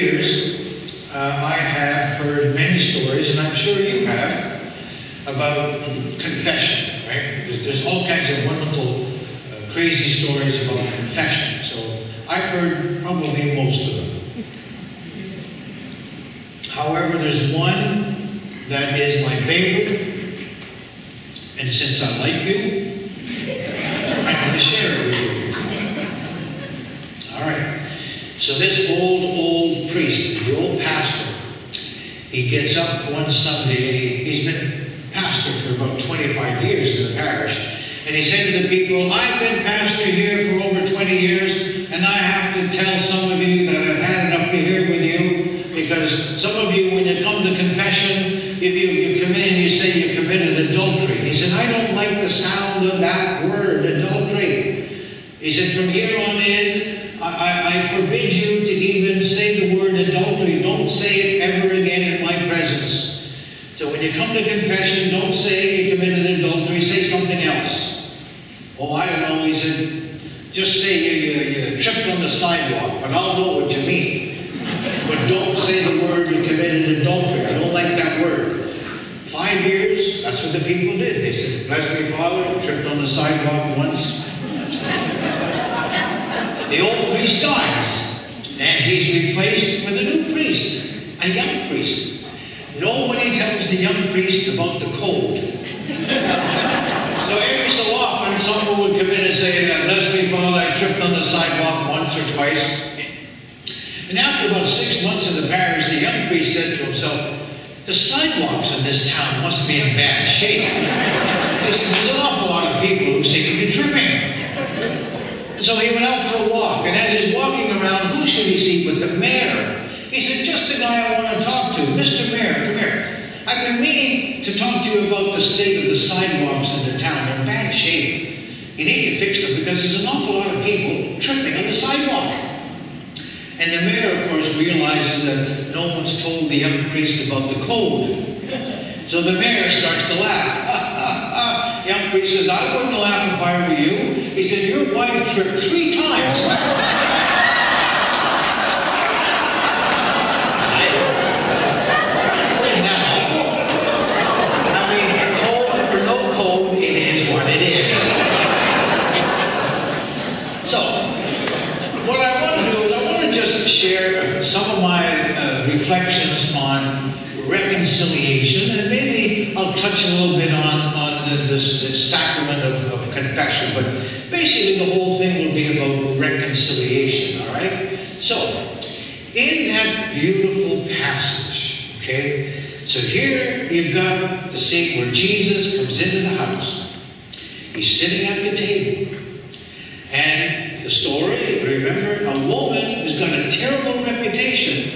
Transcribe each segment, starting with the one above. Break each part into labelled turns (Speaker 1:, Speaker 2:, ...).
Speaker 1: years, I have heard many stories, and I'm sure you have, about confession, right? There's all kinds of wonderful, crazy stories about confession. So I've heard probably most of them. However, there's one that is my favorite, and since I like you, I'm going to share it with you. All right. So this old priest, the old pastor, he gets up one Sunday. He's been pastor for about 25 years in the parish. And he said to the people, I've been pastor here for over 20 years, and I have to tell some of you that I've had it up to here with you, because some of you, when you come to confession, if you come in and you say you committed adultery. He said, I don't like the sound of that word, adultery. He said, from here on in, I forbid you to even say the word adultery. Don't say it ever again in my presence. So when you come to confession, don't say you committed adultery. Say something else. Oh, I don't know. He said, just say you tripped on the sidewalk, but I'll know what you mean. But don't say the word you committed adultery. I don't like that word. 5 years, that's what the people did. They said, bless me, Father, I tripped on the sidewalk once. The old priest dies, and he's replaced with a new priest, a young priest. Nobody tells the young priest about the code. So every so often, someone would come in and say, bless me, Father, I tripped on the sidewalk once or twice. And after about 6 months in the parish, the young priest said to himself, the sidewalks in this town must be in bad shape. There's an awful lot of people who seem to be tripping. And so he went out for a walk, and as he's walking around, who should he see but the mayor? He said, just the guy I want to talk to. Mr. Mayor, come here. I've been meaning to talk to you about the state of the sidewalks in the town. They're in bad shape. You need to fix them because there's an awful lot of people tripping on the sidewalk. And the mayor, of course, realizes that no one's told the young priest about the code. So the mayor starts to laugh. The young priest says, I wouldn't laugh if I were you. He said, your wife tripped 3 times. Share some of my reflections on reconciliation, and maybe I'll touch a little bit on this sacrament of confession, but basically the whole thing will be about reconciliation, all right? So, in that beautiful passage, okay, so here you've got the scene where Jesus comes into the house. He's sitting at the table, and the story, remember, a woman who's got a terrible reputation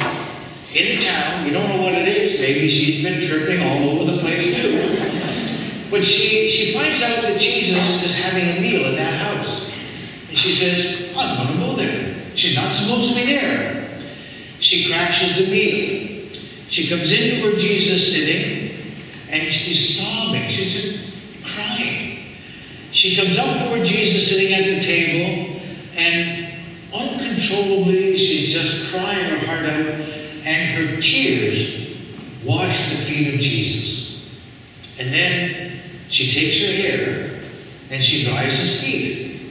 Speaker 1: in the town. We don't know what it is. Maybe she's been tripping all over the place too. But she finds out that Jesus is having a meal in that house. And she says, I'm going to go there. She's not supposed to be there. She crashes the meal. She comes into where Jesus is sitting, and she's sobbing. She's just crying. She comes up to where Jesus is sitting at the table, and uncontrollably, she's just crying her heart out, and her tears wash the feet of Jesus. And then she takes her hair, and she dries his feet.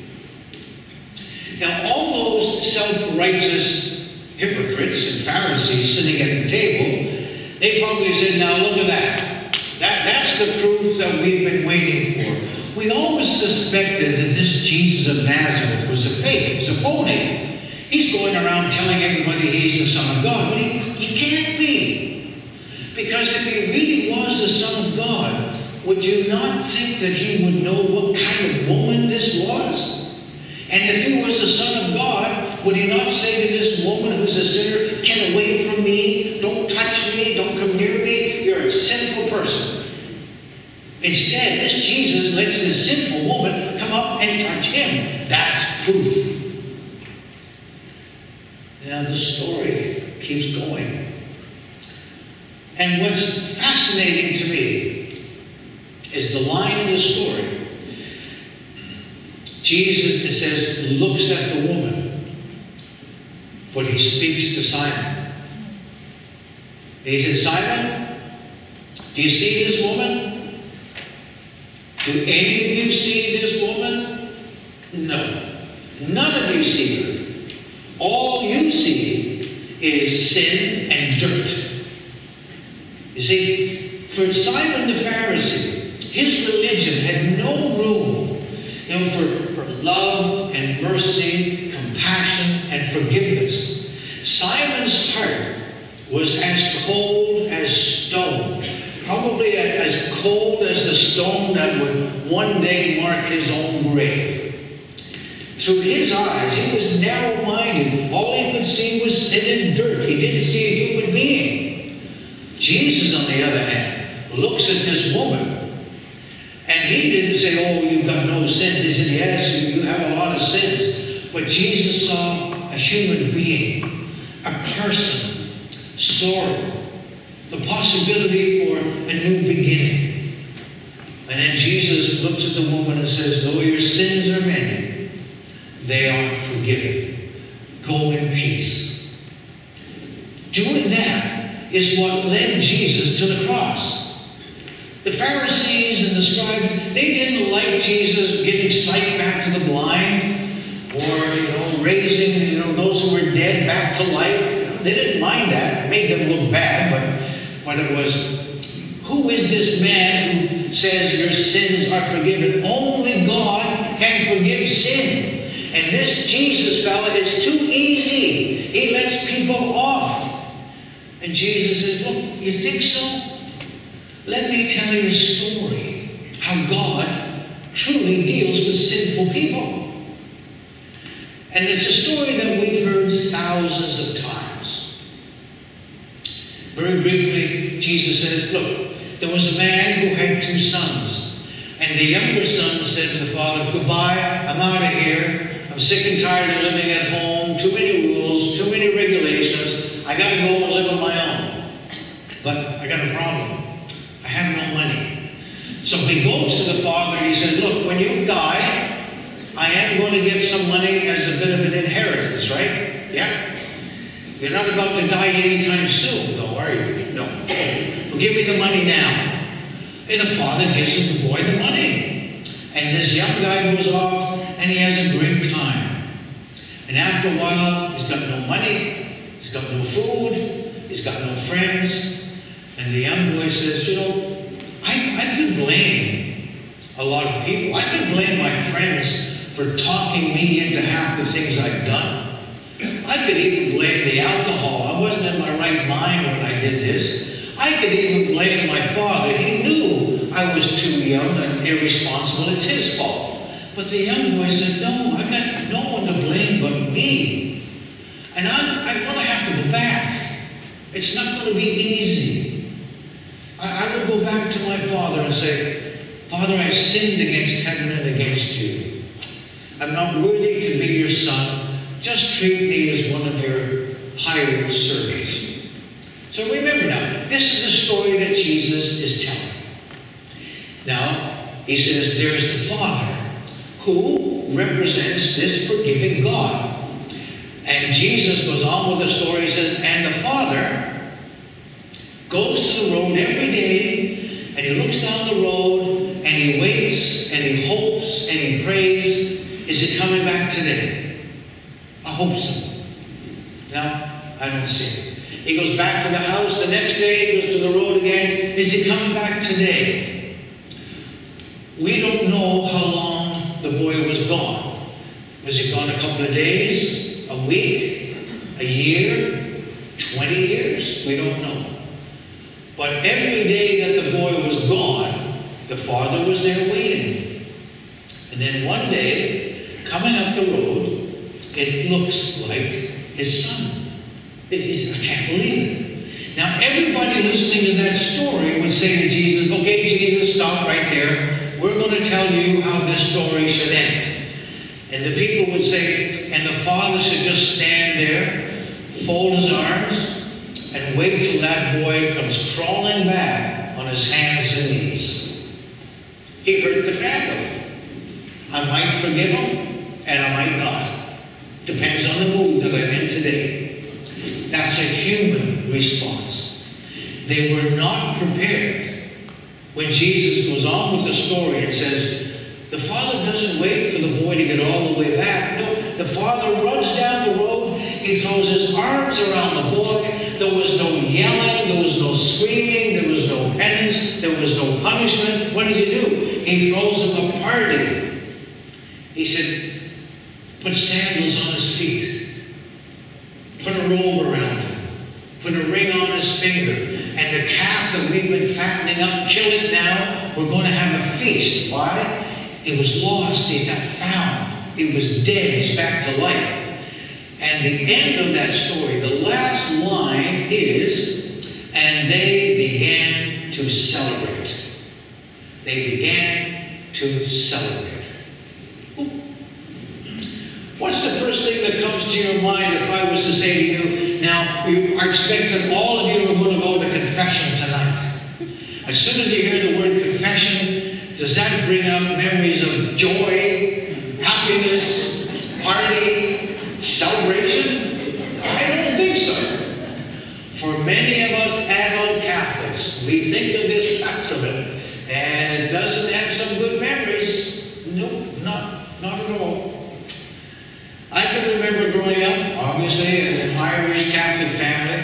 Speaker 1: Now, all those self-righteous hypocrites and Pharisees sitting at the table, they probably said, now look at that. That's the proof that we've been waiting for. We always suspected that this Jesus of Nazareth was a fake, was a phony. He's going around telling everybody he's the Son of God, but he can't be. Because if he really was the Son of God, would you not think that he would know what kind of woman this was? And if he was the Son of God, would he not say to this woman who's a sinner, get away from me, don't touch me, don't come near me, you're a sinful person. Instead, this Jesus lets this sinful woman come up and touch him. That's truth. Now the story keeps going. And what's fascinating to me is the line of the story. Jesus, it says, looks at the woman, but he speaks to Simon. he said, Simon, do you see this woman? Do any of you see this woman? No. None of you see her. All you see is sin and dirt. You see, for Simon the Pharisee, his religion had no room for love and mercy, compassion and forgiveness. Simon's heart was as cold as stone, probably as cold as the stone that would one day mark his own grave. Through his eyes, he was narrow-minded. All he could see was sin and dirt. He didn't see a human being. Jesus, on the other hand, looks at this woman, and he didn't say, oh, you've got no sins. He said, yes, you have a lot of sins. But Jesus saw a human being, a person, sorrow, the possibility for a new beginning. And then Jesus looks at the woman and says, though your sins are many, they are forgiven. Go in peace. Doing that is what led Jesus to the cross. The Pharisees and the scribes, they didn't like Jesus giving sight back to the blind, or raising those who were dead back to life. They didn't mind that. It made them look bad, but it was, who is this man who says your sins are forgiven? Only God can forgive sin. And this Jesus fella is too easy. He lets people off. And Jesus says, look, you think so? Let me tell you a story how God truly deals with sinful people. And it's a story that we've heard thousands of times. Very briefly, Jesus says, look, there was a man who had 2 sons. And the younger son said to the father, goodbye, I'm out of here. I'm sick and tired of living at home. Too many rules, too many regulations. I got to go and live on my own. But I got a problem. I have no money. So he goes to the father and he says, look, when you die, I am going to give some money as a bit of an inheritance, right? Yeah? You're not about to die anytime soon, though, are you? No. Well, give me the money now. And the father gives the boy the money. And this young guy goes off and he has a great time. And after a while, he's got no money, he's got no food, he's got no friends. And the young boy says, I could blame a lot of people. I could blame my friends for talking me into half the things I've done. I could even blame the alcohol. I wasn't in my right mind when I did this. I could even blame my father. He knew I was too young and irresponsible. It's his fault. But the young boy said, no, I've got no one to blame but me. And I'm going to have to go back. It's not going to be easy. I will go back to my father and say, Father, I've sinned against heaven and against you. I'm not worthy to be your son. Just treat me as one of your hired servants. So remember now, this is the story that Jesus is telling. Now, he says, there's the Father who represents this forgiving God. And Jesus goes on with the story. He says, and the Father goes to the road every day, and he looks down the road, and he waits, and he hopes, and he prays. Is it coming back today? I hope so. No, I don't see it. He goes back to the house the next day, he goes to the road again. Is he coming back today? We don't know how long the boy was gone. Was he gone a couple of days, a week, a year, 20 years? We don't know. But every day that the boy was gone, the father was there waiting. And then one day, coming up the road, it looks like his son. I can't believe it. Now, everybody listening to that story would say to Jesus, okay, Jesus, stop right there. We're going to tell you how this story should end. And the people would say, and the father should just stand there, fold his arms, and wait till that boy comes crawling back on his hands and knees. He hurt the family. I might forgive him, and I might not. Depends on the mood that I'm in today. That's a human response. They were not prepared. When Jesus goes on with the story and says, the father doesn't wait for the boy to get all the way back. No, the father runs down the road. He throws his arms around the boy. There was no yelling. There was no screaming. There was no penance. There was no punishment. What does he do? He throws him a party. He said, put sandals on his feet. Put a robe around him. Put a ring on his finger. And the calf that we've been fattening up, kill it now. We're going to have a feast. Why? It was lost. He got found. It was dead. He's back to life. And the end of that story, the last line is, and they began to celebrate. They began to celebrate. What's the first thing that comes to your mind if I was to say to you, now, I expect that all of you are going to go to confession tonight. As soon as you hear the word confession, does that bring up memories of joy, happiness, party, celebration? I don't think so. For many of us adult Catholics, we think of this sacrament, and it doesn't have some good memories. Nope, not at all. I can remember growing up, obviously, in an Irish Catholic family.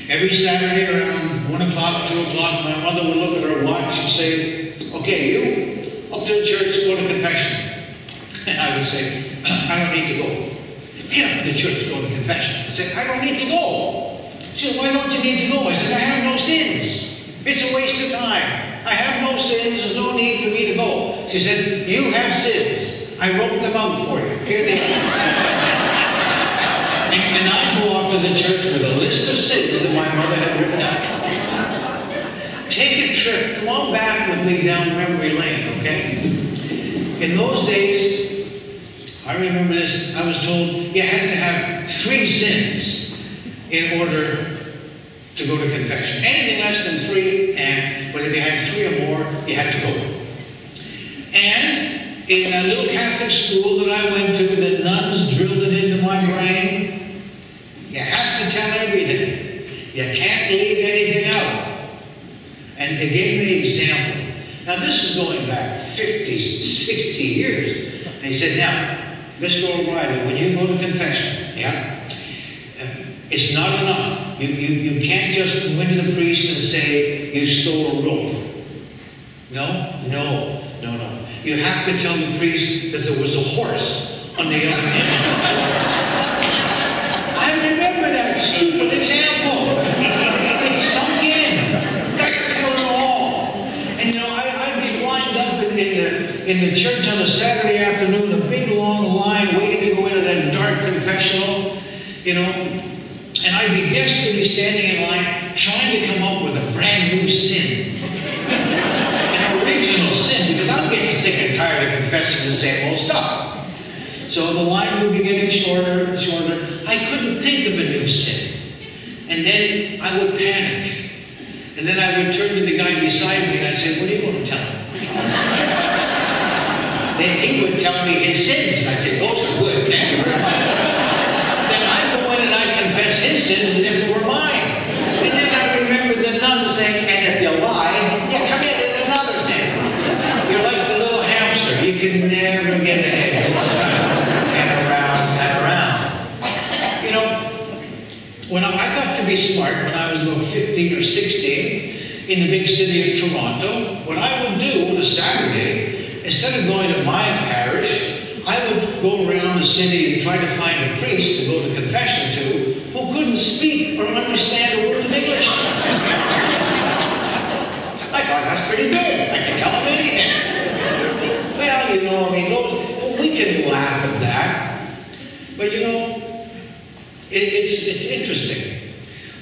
Speaker 1: Every Saturday around 1 o'clock, 2 o'clock, my mother would look at her watch and say, okay, you, up to the church, go to confession. And I would say, I don't need to go. Get up to the church, go to confession. I said, I don't need to go. She said, why don't you need to go? I said, I have no sins. It's a waste of time. I have no sins. There's no need for me to go. She said, you have sins. I wrote them out for you. Here they are. And I go off to the church with a list of sins that my mother had written out. Take a trip. Come on back with me down memory lane, okay? In those days, I remember this, I was told you had to have 3 sins in order to go to confession. Anything less than 3, but if you had 3 or more, you had to go. And in a little Catholic school that I went to, the nuns drilled it into my brain. You have to tell everything. You can't leave anything out. And they gave me an example. Now this is going back 50, 60 years. They said, now, Mr. O'Reilly, when you go to confession, it's not enough. You can't just go into the priest and say you stole a rope. No. You have to tell the priest that there was a horse on the other end. I remember that stupid example. It sunk in. Got to tell it all. And I'd be lined up in the church on a Saturday afternoon, a big long line waiting to go into that dark confessional, and I'd be desperately standing in line trying to come up with a brand new sin. Sin, because I'm getting sick and tired of confessing the same old stuff. So the line would be getting shorter and shorter. I couldn't think of a new sin. And then I would panic. And then I would turn to the guy beside me and I'd say, what are you going to tell him? Then he would tell me his sins. And I'd say, those are good, thank you very much. Then I'd go in and I'd confess his sins as if it were mine. And then I remember the nun saying, and if you lie, come in. You're like the little hamster. You can never get ahead. And around. When I got to be smart, when I was about 15 or 16, in the big city of Toronto, what I would do on a Saturday, instead of going to my parish, I would go around the city and try to find a priest to go to confession to who couldn't speak or understand a word of English. I thought, that's pretty good. I can tell him anything. Well, we can laugh at that. But it's interesting.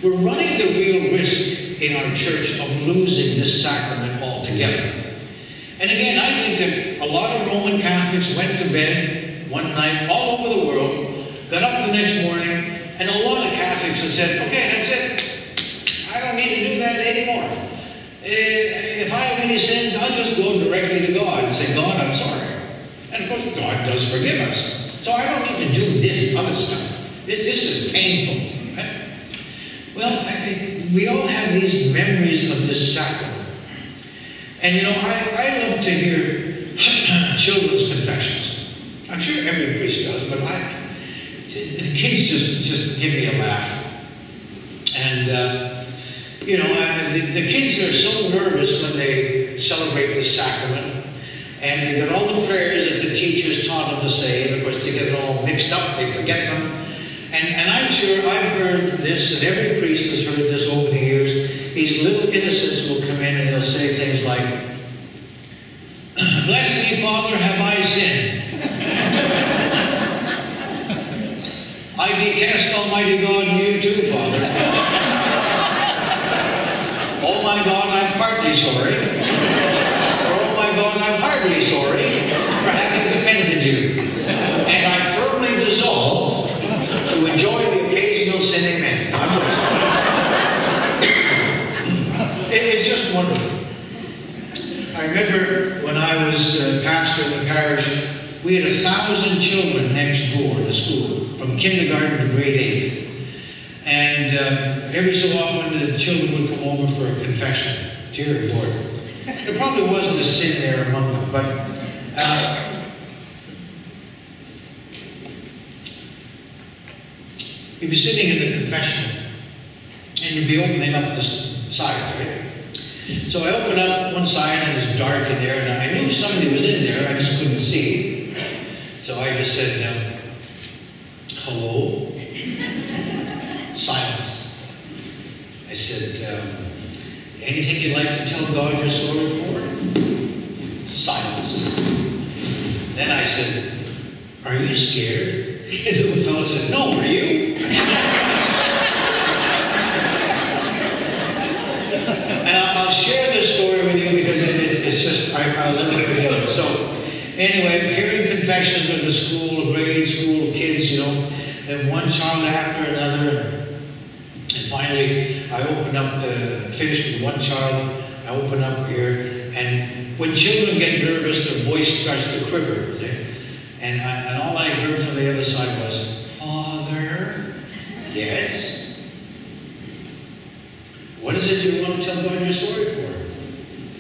Speaker 1: We're running the real risk in our church of losing this sacrament altogether. And again, I think that a lot of Roman Catholics went to bed one night all over the world, got up the next morning, and a lot of Catholics have said, okay, that's it. I don't need to do that anymore. If I have any sins, I'll just go directly to God and say, God, I'm sorry. And of course, God does forgive us. So I don't need to do this other stuff. This is painful. Right? Well, we all have these memories of this sacrament. And you know, I love to hear children's confessions. I'm sure every priest does, but the kids just give me a laugh. And you know, the kids are so nervous when they celebrate this sacrament, and they got all the prayers that the teachers taught them to say, and of course they get it all mixed up, they forget them. And I'm sure I've heard this, and every priest has heard this over the years. These little innocents will come in and they'll say things like, "Bless me, Father, have I sinned? I detest Almighty God and you too, Father. Oh my God, I'm partly sorry. Or oh my God, I'm hardly sorry for having offended you. And I firmly resolve to enjoy the occasional sin, amen." It's just wonderful. I remember when I was pastor in the parish, we had 1,000 children next door to school, from kindergarten to grade 8. And every so often the children would come over for a confession. Dear Lord. There probably wasn't a sin there among them, but you'd be sitting in the confessional, and you'd be opening up this side, right? So I opened up one side, and it was dark in there, and I knew somebody was in there, I just couldn't see. So I just said, "Hello?" Silence. I said, "Anything you'd like to tell God you're sorry for?" Silence. Then I said, "Are you scared?" And the fellow said, "No, are you?" And I'll share this story with you because it's just, I'll never forget it. So, anyway, hearing confessions with the school, a grade school of kids, you know, and one child after another. And finally, I opened up, finished with one child, I opened up here, and when children get nervous, their voice starts to quiver. And all I heard from the other side was, "Father." "Yes?" "What is it you want to tell God you're sorry for?"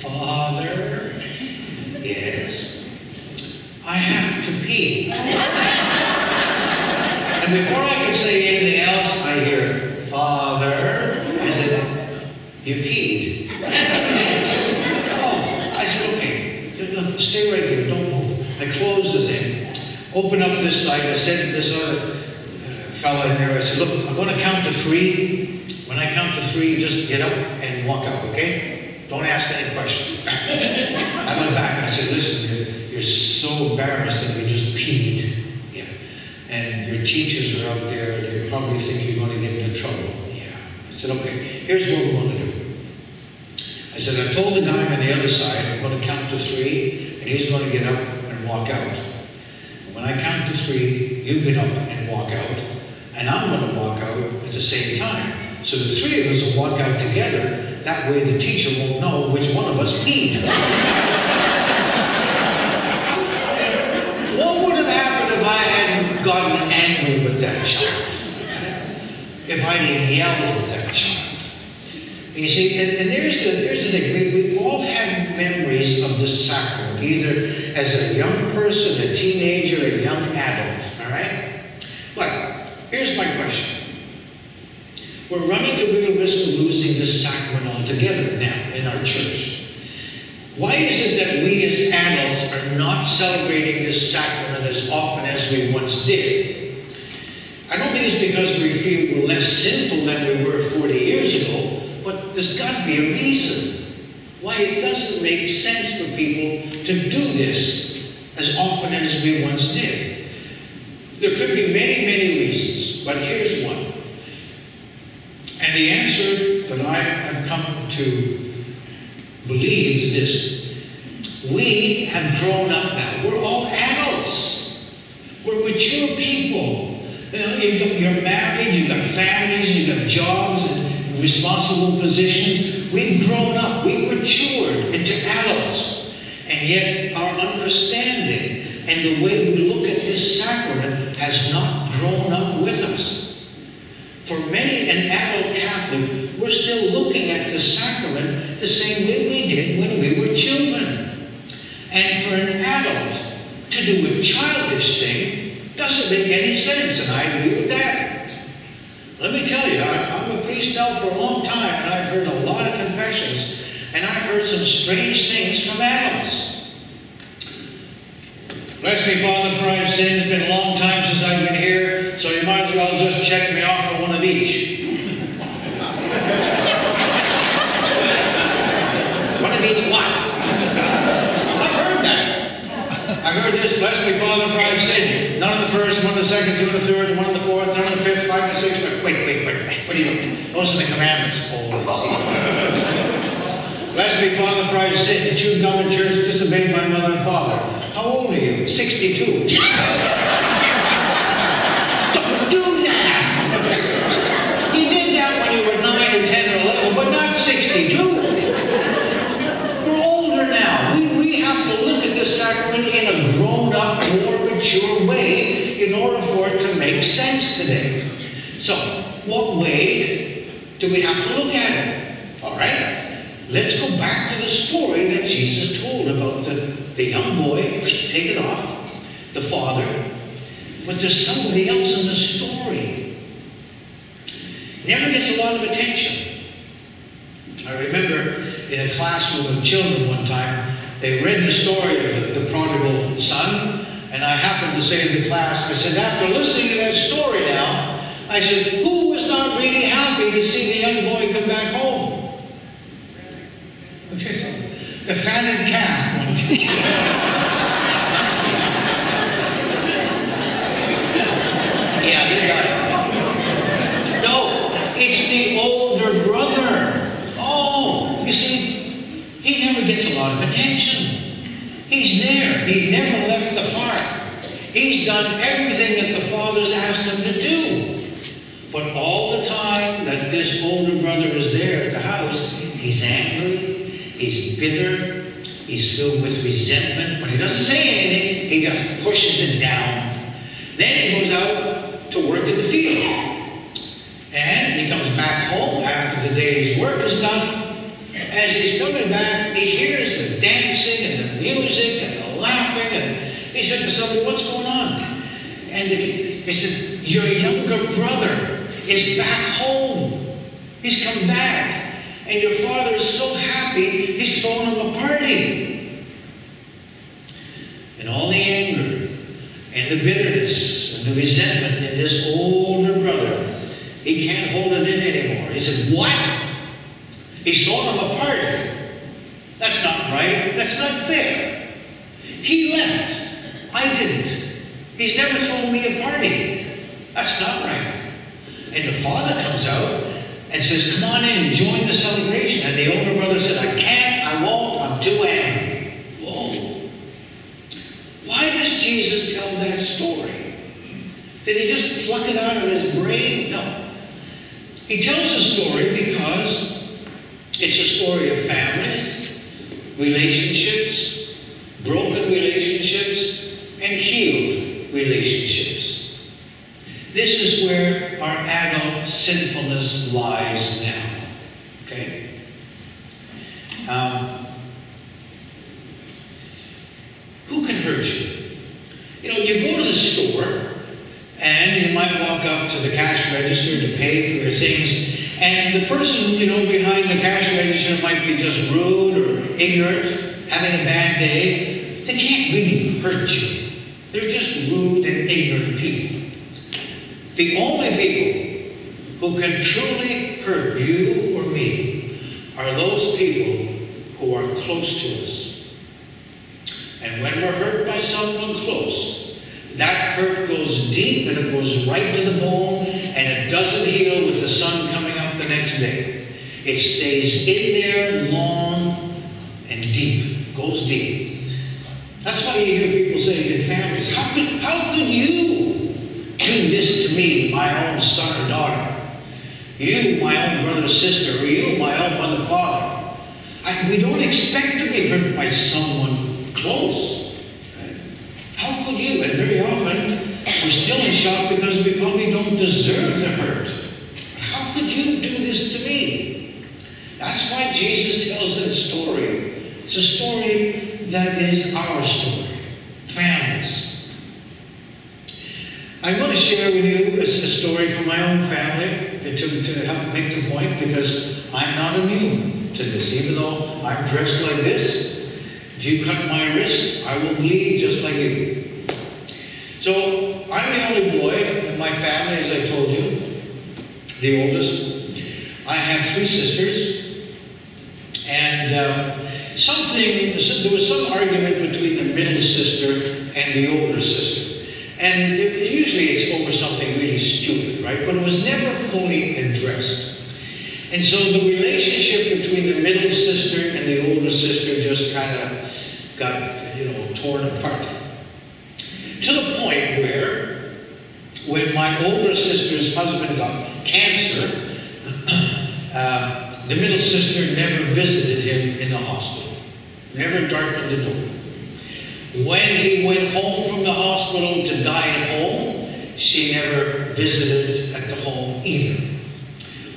Speaker 1: "Father." "Yes." "I have to pee." And before I could say anything else, I hear, "Father." I said, "You peed." "Oh." I said, "Okay, look, stay right there, don't move." I closed the thing, opened up this side, I said to this other fella in there, I said, "Look, I'm going to count to 3. When I count to 3, you just get up and walk out, okay? Don't ask any questions." I went back and I said, "Listen, you're so embarrassed that you just peed. Yeah. And your teachers are out there, they probably think you're going to get into trouble." "Yeah." I said, "Okay, here's what we're going to do." I said, "I told the guy on the other side, I'm going to count to 3, and he's going to get up and walk out. When I count to 3, you get up and walk out, and I'm going to walk out at the same time. So the 3 of us will walk out together. That way the teacher won't know which one of us peed." What would have happened if I hadn't gotten angry with that child? If I hadn't yelled at that child? You see, and there's the thing. We all have memories of the sacrament, either as a young person, a teenager, a young adult, all right? But here's my question. We're running the real risk of losing this sacrament altogether now in our church. Why is it that we as adults are not celebrating this sacrament as often as we once did? I don't think it's because we feel we're less sinful than we were 40 years ago, but there's got to be a reason why it doesn't make sense for people to do this as often as we once did. There could be many, many reasons, but here's one. And the answer that I have come to believe is this. We have grown up now. We're all adults. We're mature people. You know, you're married, you've got families, you've got jobs and responsible positions. We've grown up. We've matured into adults. And yet our understanding and the way we look at this sacrament has not grown up with us. For many an adult Catholic, we're still the same way we did when we were children. And for an adult to do a childish thing doesn't make any sense, and I agree with that. Let me tell you, I'm a priest now for a long time, and I've heard a lot of confessions, and I've heard some strange things from adults. Bless me, Father, for I've sinned. It's been a long time since I've been here, so you might as well just check me off for one of each. One of each what? I've heard that. I've heard this, bless me, Father, for I've sinned. None of the first, one of the second, two of the third, one of the fourth, none of the fifth, five of the sixth. Wait. What are you doing? Those are the commandments. Bless me, Father, for I've sinned, chewed gum in church, disobeyed my mother and father. How old are you? 62. Don't do that! You did that when you were 9 or 10 or 11, but not 62. We're older now. We have to look at this sacrament in a grown-up, more mature way in order for it to make sense today. So, what way do we have to look at it? All right. Let's go back to the story that Jesus told about the young boy, taken off, the father, but there's somebody else in the story. Never gets a lot of attention. I remember in a classroom of children one time, they read the story of the prodigal son, and I happened to say to the class, I said, after listening to that story now, I said, who was not really happy to see the young boy come back home? Okay, so the fatted calf one. Yeah, you got it. No, it's the older brother. Oh, you see, he never gets a lot of attention. He's there. He never left the farm. He's done everything that the father's asked him to do. But all the time that this older brother is there at the house, he's angry. He's bitter, he's filled with resentment, but he doesn't say anything, he just pushes it down. Then he goes out to work in the field. And he comes back home after the day's work is done. As he's coming back, he hears the dancing and the music and the laughing, and he said to somebody, what's going on? And he said, your younger brother is back home. He's come back. And your father is so happy, he's throwing him a party. And all the anger and the bitterness and the resentment in this older brother, he can't hold it in anymore. He said, what? He's throwing him a party. That's not right. That's not fair. He left. I didn't. He's never thrown me a party. That's not right. And the father comes out and says, come on in, join the celebration. And the older brother said, I can't, I won't, I'm too angry. Whoa. Why does Jesus tell that story? Did he just pluck it out of his brain? No. He tells the story because it's a story of families, relationships, broken relationships, and healed relationships. This is where our adult sinfulness lies now. Okay? Who can hurt you? You know, you go to the store, and you might walk up to the cash register to pay for your things, and the person, you know, behind the cash register might be just rude or ignorant, having a bad day. They can't really hurt you. They're just rude and ignorant people. The only people who can truly hurt you or me are those people who are close to us. And when we're hurt by someone close, that hurt goes deep and it goes right to the bone, and it doesn't heal with the sun coming up the next day. It stays in there long and deep, goes deep. That's why you hear people say in families, how could you do this to me, my own son or daughter? You, my own brother or sister, or you, my own mother or father. We don't expect to be hurt by someone close. Right? How could you? And very often, we're still in shock because we probably don't deserve the hurt. How could you do this to me? That's why Jesus tells that story. It's a story that is our story. Families. I'm going to share with you a story from my own family to help make the point, because I'm not immune to this. Even though I'm dressed like this, if you cut my wrist, I will bleed just like you. So I'm the only boy in my family, as I told you, the oldest. I have 3 sisters, and there was some argument between the middle sister and the older sister. And usually it's over something really stupid, right? But it was never fully addressed. And so the relationship between the middle sister and the older sister just kind of got, torn apart. To the point where, when my older sister's husband got cancer, the middle sister never visited him in the hospital. Never darkened the door. When he went home from the hospital to die at home, she never visited at the home either.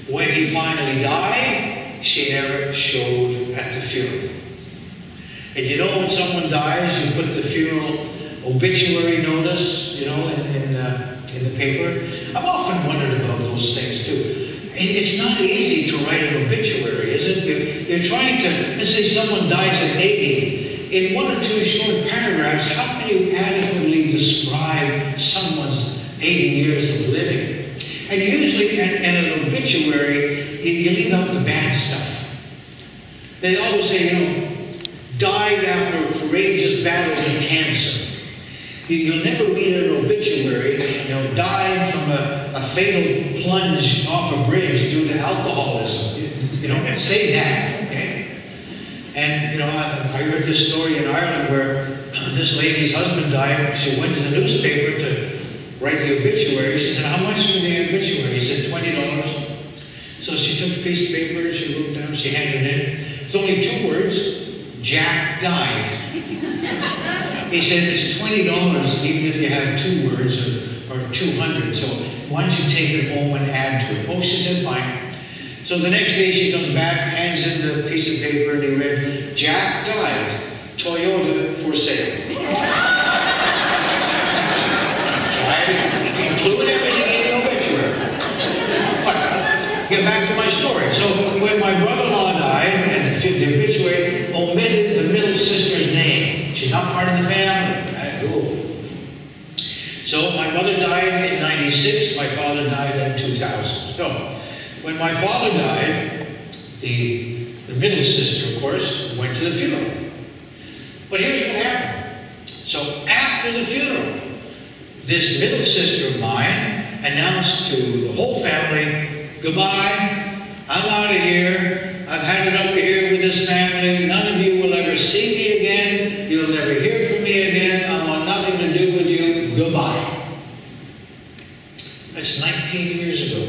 Speaker 1: When he finally died, she never showed at the funeral. And when someone dies, you put the funeral obituary notice, in the paper. I've often wondered about those things too. It's not easy to write an obituary, is it? You're trying to, let's say someone dies at 80. In 1 or 2 short paragraphs, how can you adequately describe someone's 80 years of living? And usually in an obituary, you leave out the bad stuff. They always say, died after a courageous battle with cancer. You'll never read an obituary, died from a fatal plunge off a bridge due to alcoholism. Say that, okay? And, I heard this story in Ireland where this lady's husband died. She went to the newspaper to write the obituary. She said, how much for the obituary? He said, $20. So she took a piece of paper, she wrote down, she handed it in. It's only 2 words, Jack died. He said, it's $20 even if you have 2 words or 200. So why don't you take it home and add to it? Oh, she said, fine. So the next day she comes back, hands in the piece of paper, and he read, Jack died, Toyota for sale. Include everything in the obituary. But get back to my story. So when my brother-in-law died, and the obituary omitted the middle sister's name. She's not part of the family. So my mother died in 96, my father died in 2000. So when my father died, the middle sister, of course, went to the funeral. But here's what happened. So after the funeral, this middle sister of mine announced to the whole family, goodbye, I'm out of here. I've had it over here with this family. None of you will ever see me again. You'll never hear from me again. I want nothing to do with you. Goodbye. That's 19 years ago.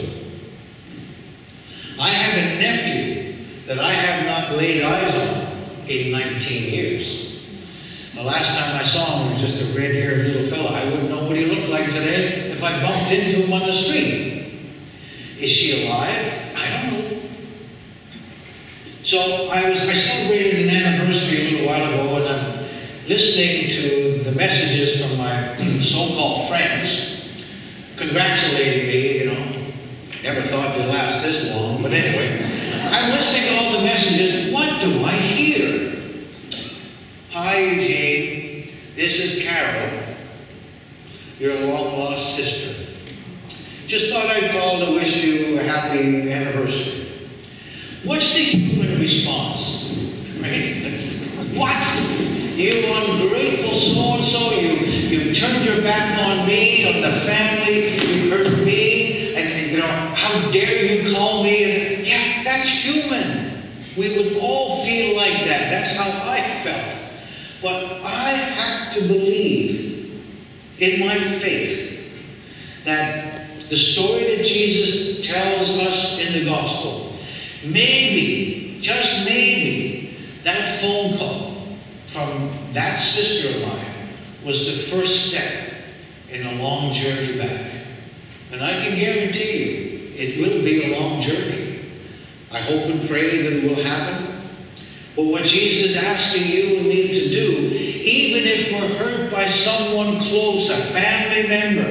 Speaker 1: I have a nephew that I have not laid eyes on in 19 years. The last time I saw him, he was just a red-haired little fella. I wouldn't know what he looked like today if I bumped into him on the street. Is she alive? I don't know. So I celebrated an anniversary a little while ago, and I'm listening to the messages from my so-called friends congratulating me, Never thought it'd last this long, but anyway. I'm listening to all the messages. What do I hear? Hi, Eugene. This is Carol, your long-lost sister. Just thought I'd call to wish you a happy anniversary. What's the human response? Right? What? You ungrateful so-and-so, you turned your back on me, on the family, you hurt me, and how dare you call me? Yeah, that's human. We would all feel like that. That's how I felt. But I have to believe in my faith that the story that Jesus tells us in the gospel, maybe, just maybe, that phone call from that sister of mine was the first step in a long journey back. And I can guarantee you, it will be a long journey. I hope and pray that it will happen. But what Jesus is asking you and me to do, even if we're hurt by someone close, a family member,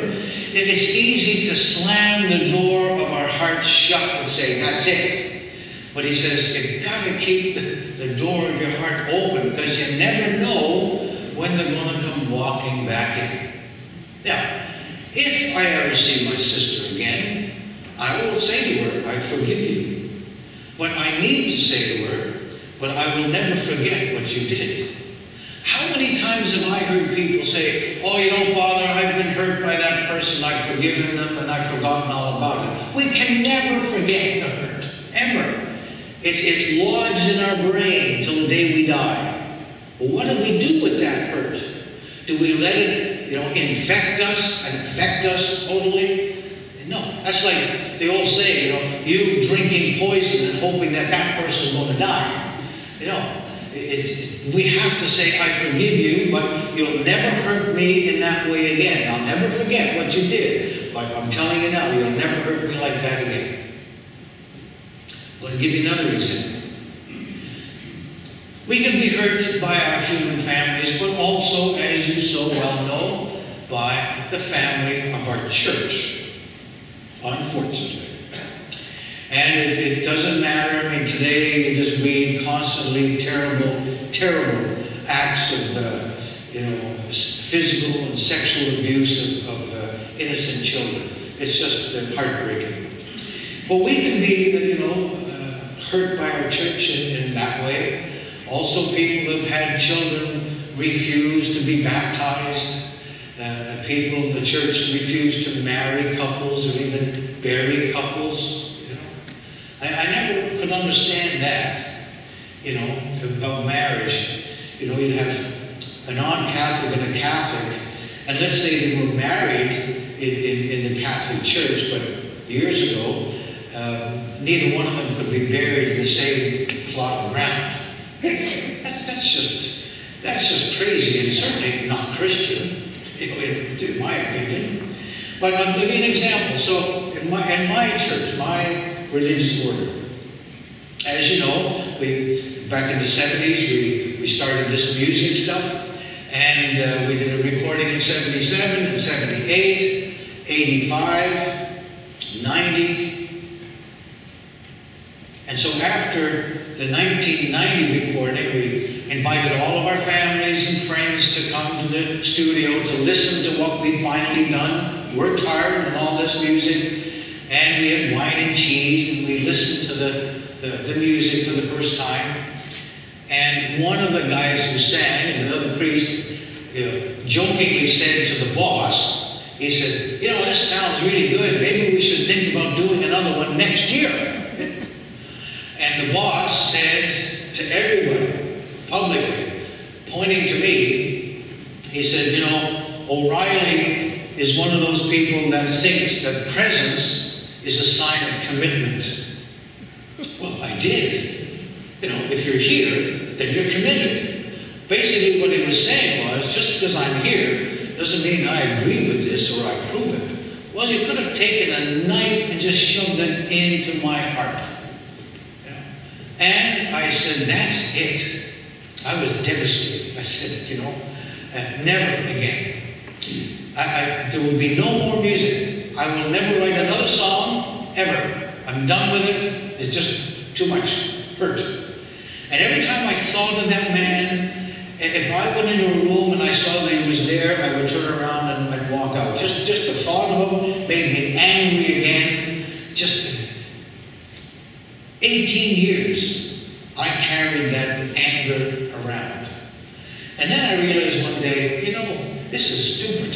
Speaker 1: it's easy to slam the door of our hearts shut and say, that's it. But he says, you've got to keep the door of your heart open, because you never know when they're going to come walking back in. Now, if I ever see my sister again, I will say to her, I forgive you. But I need to say to her, but I will never forget what you did. How many times have I heard people say, oh, you know, Father, I've been hurt by that person, I've forgiven them, and I've forgotten all about it. We can never forget the hurt, ever. It's lodged in our brain till the day we die. Well, what do we do with that hurt? Do we let it, infect us and affect us totally? No. That's like they all say, you drinking poison and hoping that person's going to die. We have to say, I forgive you, but you'll never hurt me in that way again. I'll never forget what you did. But I'm telling you now, you'll never hurt me like that again. I'm going to give you another example. We can be hurt by our human families, but also, as you so well know, by the family of our church, unfortunately. And it doesn't matter. I mean, today you just read constantly terrible acts of, physical and sexual abuse of innocent children. It's just heartbreaking. But we can be, hurt by our church in that way. Also, people have had children refuse to be baptized. The church refused to marry couples or even bury couples. I never could understand that, about marriage. You'd have a non-Catholic and a Catholic, and let's say they were married in the Catholic Church, but years ago, neither one of them could be buried in the same plot of ground. That's just crazy, and certainly not Christian, in my opinion. But I'll give you an example. So in my church, my religious order, as you know, back in the 70s, we started this music stuff, and we did a recording in 77, and 78, 85, 90. And so after the 1990 recording, we invited all of our families and friends to come to the studio to listen to what we'd finally done, worked hard on all this music, and we had wine and cheese, and we listened to the music for the first time. And one of the guys who sang, and the other priest, jokingly said to the boss, he said, this sounds really good. Maybe we should think about doing another one next year. And the boss said to everybody, publicly, pointing to me, he said, O'Reilly is one of those people that thinks that presence is a sign of commitment. Well, I did. If you're here, then you're committed. Basically what he was saying was, just because I'm here doesn't mean I agree with this or I approve it. Well, you could have taken a knife and just shoved it into my heart. And I said, that's it. I was devastated. I said, never again. There will be no more music. I will never write another song, ever. I'm done with it. It's just too much hurt. And every time I thought of that man, if I went into a room and I saw that he was there, I would turn around and I'd walk out. Just the thought of him made me angry again. Just 18 years, I carried that anger around. And then I realized one day, this is stupid.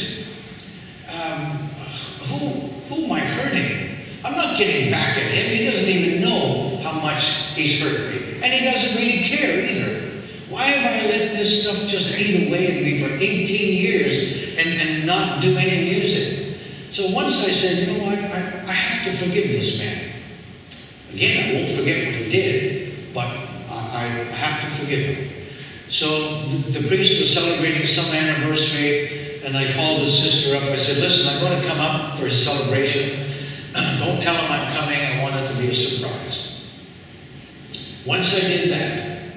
Speaker 1: Who am I hurting? I'm not getting back at him. He doesn't even know how much he's hurt me. And he doesn't really care either. Why have I let this stuff just eat away at me for 18 years and not do any music? So once I said, I have to forgive this man. Again, I won't forget what he did, but I have to forgive him. So the priest was celebrating some anniversary, and I called the sister up. I said, listen, I'm going to come up for a celebration. Don't tell him I'm coming. I want it to be a surprise. Once I did that,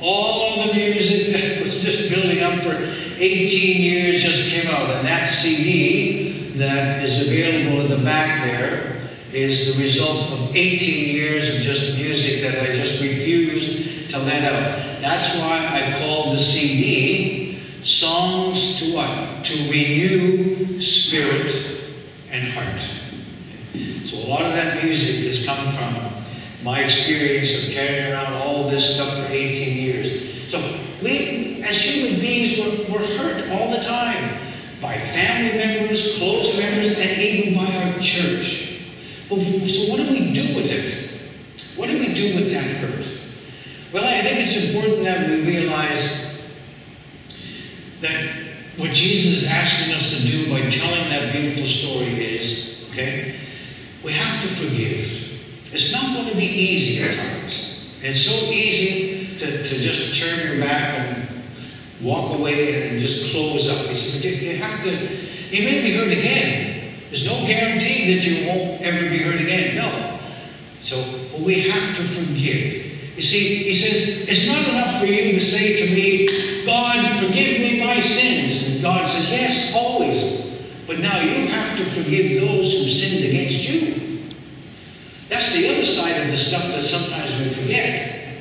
Speaker 1: all the music that was just building up for 18 years just came out. And that CD that is available in the back there is the result of 18 years of just music that I just refused to let out. That's why I called the CD Songs to what? To renew spirit and heart. So a lot of that music has come from my experience of carrying around all this stuff for 18 years. So we, as human beings, we're hurt all the time by family members, close members, and even by our church. Well, so what do we do with it? What do we do with that hurt? Well, I think it's important that we realize that what Jesus is asking us to do by telling that beautiful story is, okay, we have to forgive. It's not going to be easy at times. It's so easy to just turn your back and walk away and just close up. He said, but you have to, you may be hurt again. There's no guarantee that you won't ever be hurt again. No. So we have to forgive. You see, he says, it's not enough for you to say to me, God, forgive me my sins. And God says, yes, always. But now you have to forgive those who sinned against you. That's the other side of the stuff that sometimes we forget.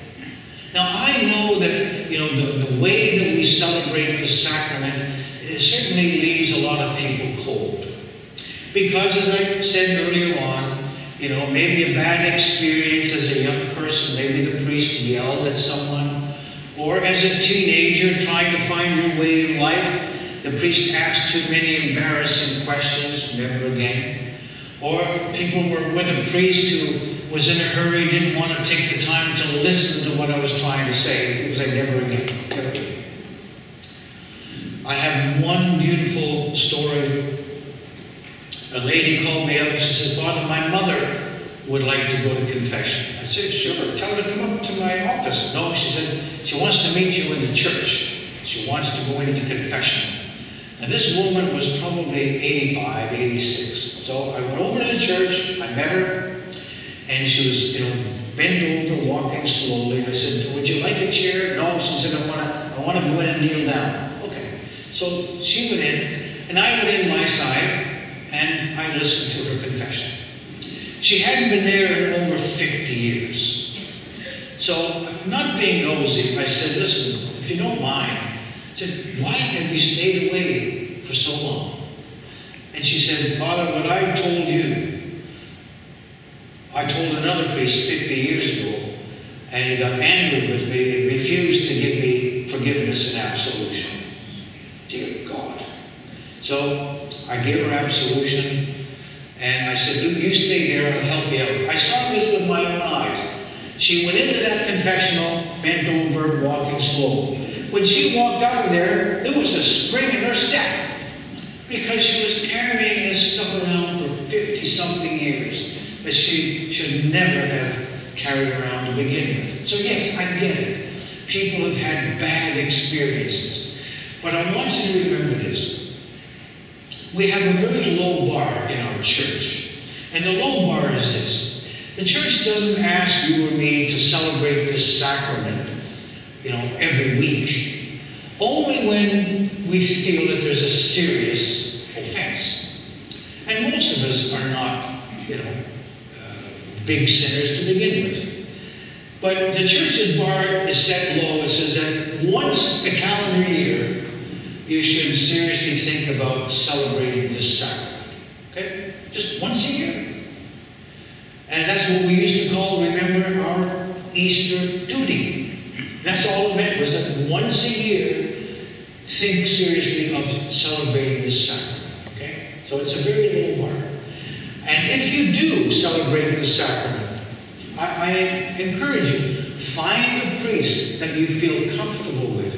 Speaker 1: Now, I know that, the way that we celebrate the sacrament, it certainly leaves a lot of people cold. Because, as I said earlier on, maybe a bad experience as a young person, maybe the priest yelled at someone, or as a teenager trying to find your way in life, the priest asked too many embarrassing questions, never again. Or people were with a priest who was in a hurry, didn't want to take the time to listen to what I was trying to say. It was like, never again, never again. I have one beautiful story. A lady called me up and she said, Father, my mother would like to go to confession. I said, sure, tell her to come up to my office. No, she said, she wants to meet you in the church. She wants to go into confession. And this woman was probably 85, 86. So I went over to the church, I met her, and she was, bent over, walking slowly. I said, would you like a chair? No, she said, I want to go in and kneel down. Okay. So she went in, and I went in my side, and I listened to her confession. She hadn't been there in over 50 years. So, not being nosy, I said, listen, if you don't mind, I said, why have you stayed away for so long? And she said, Father, what I told you, I told another priest 50 years ago, and he got angry with me and refused to give me forgiveness and absolution. Dear God. So I gave her absolution, and I said, you stay there, I'll help you out. I saw this with my own eyes. She went into that confessional, bent over, walking slow. When she walked out of there, there was a spring in her step, because she was carrying this stuff around for 50-something years that she should never have carried around to begin with. So yes, I get it. People have had bad experiences. But I want you to remember this. We have a very low bar in our church. And the low bar is this. The church doesn't ask you or me to celebrate this sacrament, every week. Only when we feel that there's a serious offense. And most of us are not, big sinners to begin with. But the church's bar is set low. It says that once a calendar year, you should seriously think about celebrating this sacrament. Okay? Just once a year. And that's what we used to call, remember, our Easter duty. That's all it meant, was that once a year, think seriously of celebrating this sacrament. Okay? So it's a very low bar. And if you do celebrate the sacrament, I encourage you, find a priest that you feel comfortable with.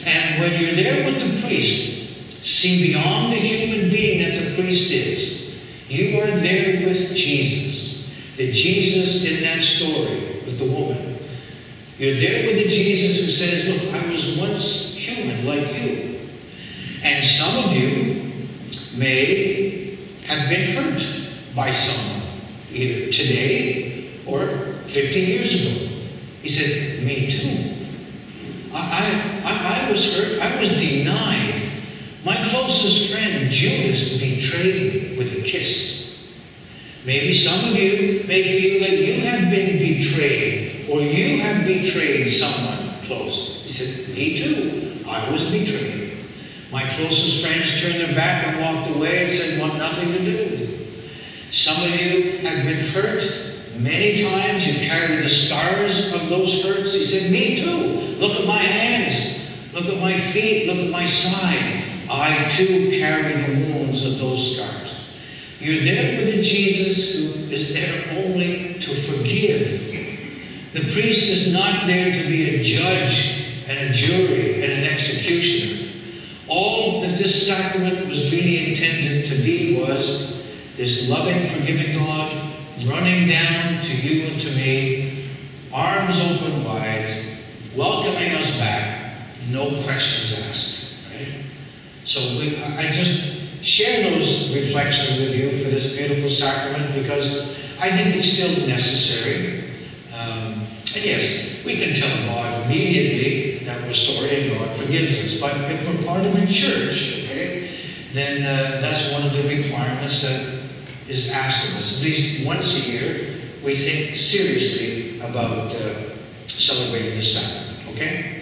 Speaker 1: And when you're there with the priest, see beyond the human being that the priest is. You are there with Jesus. The Jesus in that story with the woman. You're there with the Jesus who says, look, I was once human like you. And some of you may have been hurt by someone, either today or 50 years ago. He said, me too. I was hurt. I was denied. My closest friend, Judas, betrayed me with a kiss. Maybe some of you may feel that you have been betrayed, or you have betrayed someone close. He said, me too. I was betrayed. My closest friends turned their back and walked away and said, want nothing to do with it. Some of you have been hurt many times. You carry the scars of those hurts. He said, me too. Look at my hands. Look at my feet. Look at my side. I too carry the wounds of those scars. You're there with a Jesus who is there only to forgive. The priest is not there to be a judge and a jury and an executioner. All that this sacrament was really intended to be was this loving, forgiving God running down to you and to me, arms open wide, welcoming us back, no questions asked. Right? So I just share those reflections with you for this beautiful sacrament because I think it's still necessary. And yes, we can tell God immediately that we're sorry and God forgives us. But if we're part of a church, okay, then that's one of the requirements that is asked of us. At least once a year, we think seriously about celebrating the sacrament. Okay?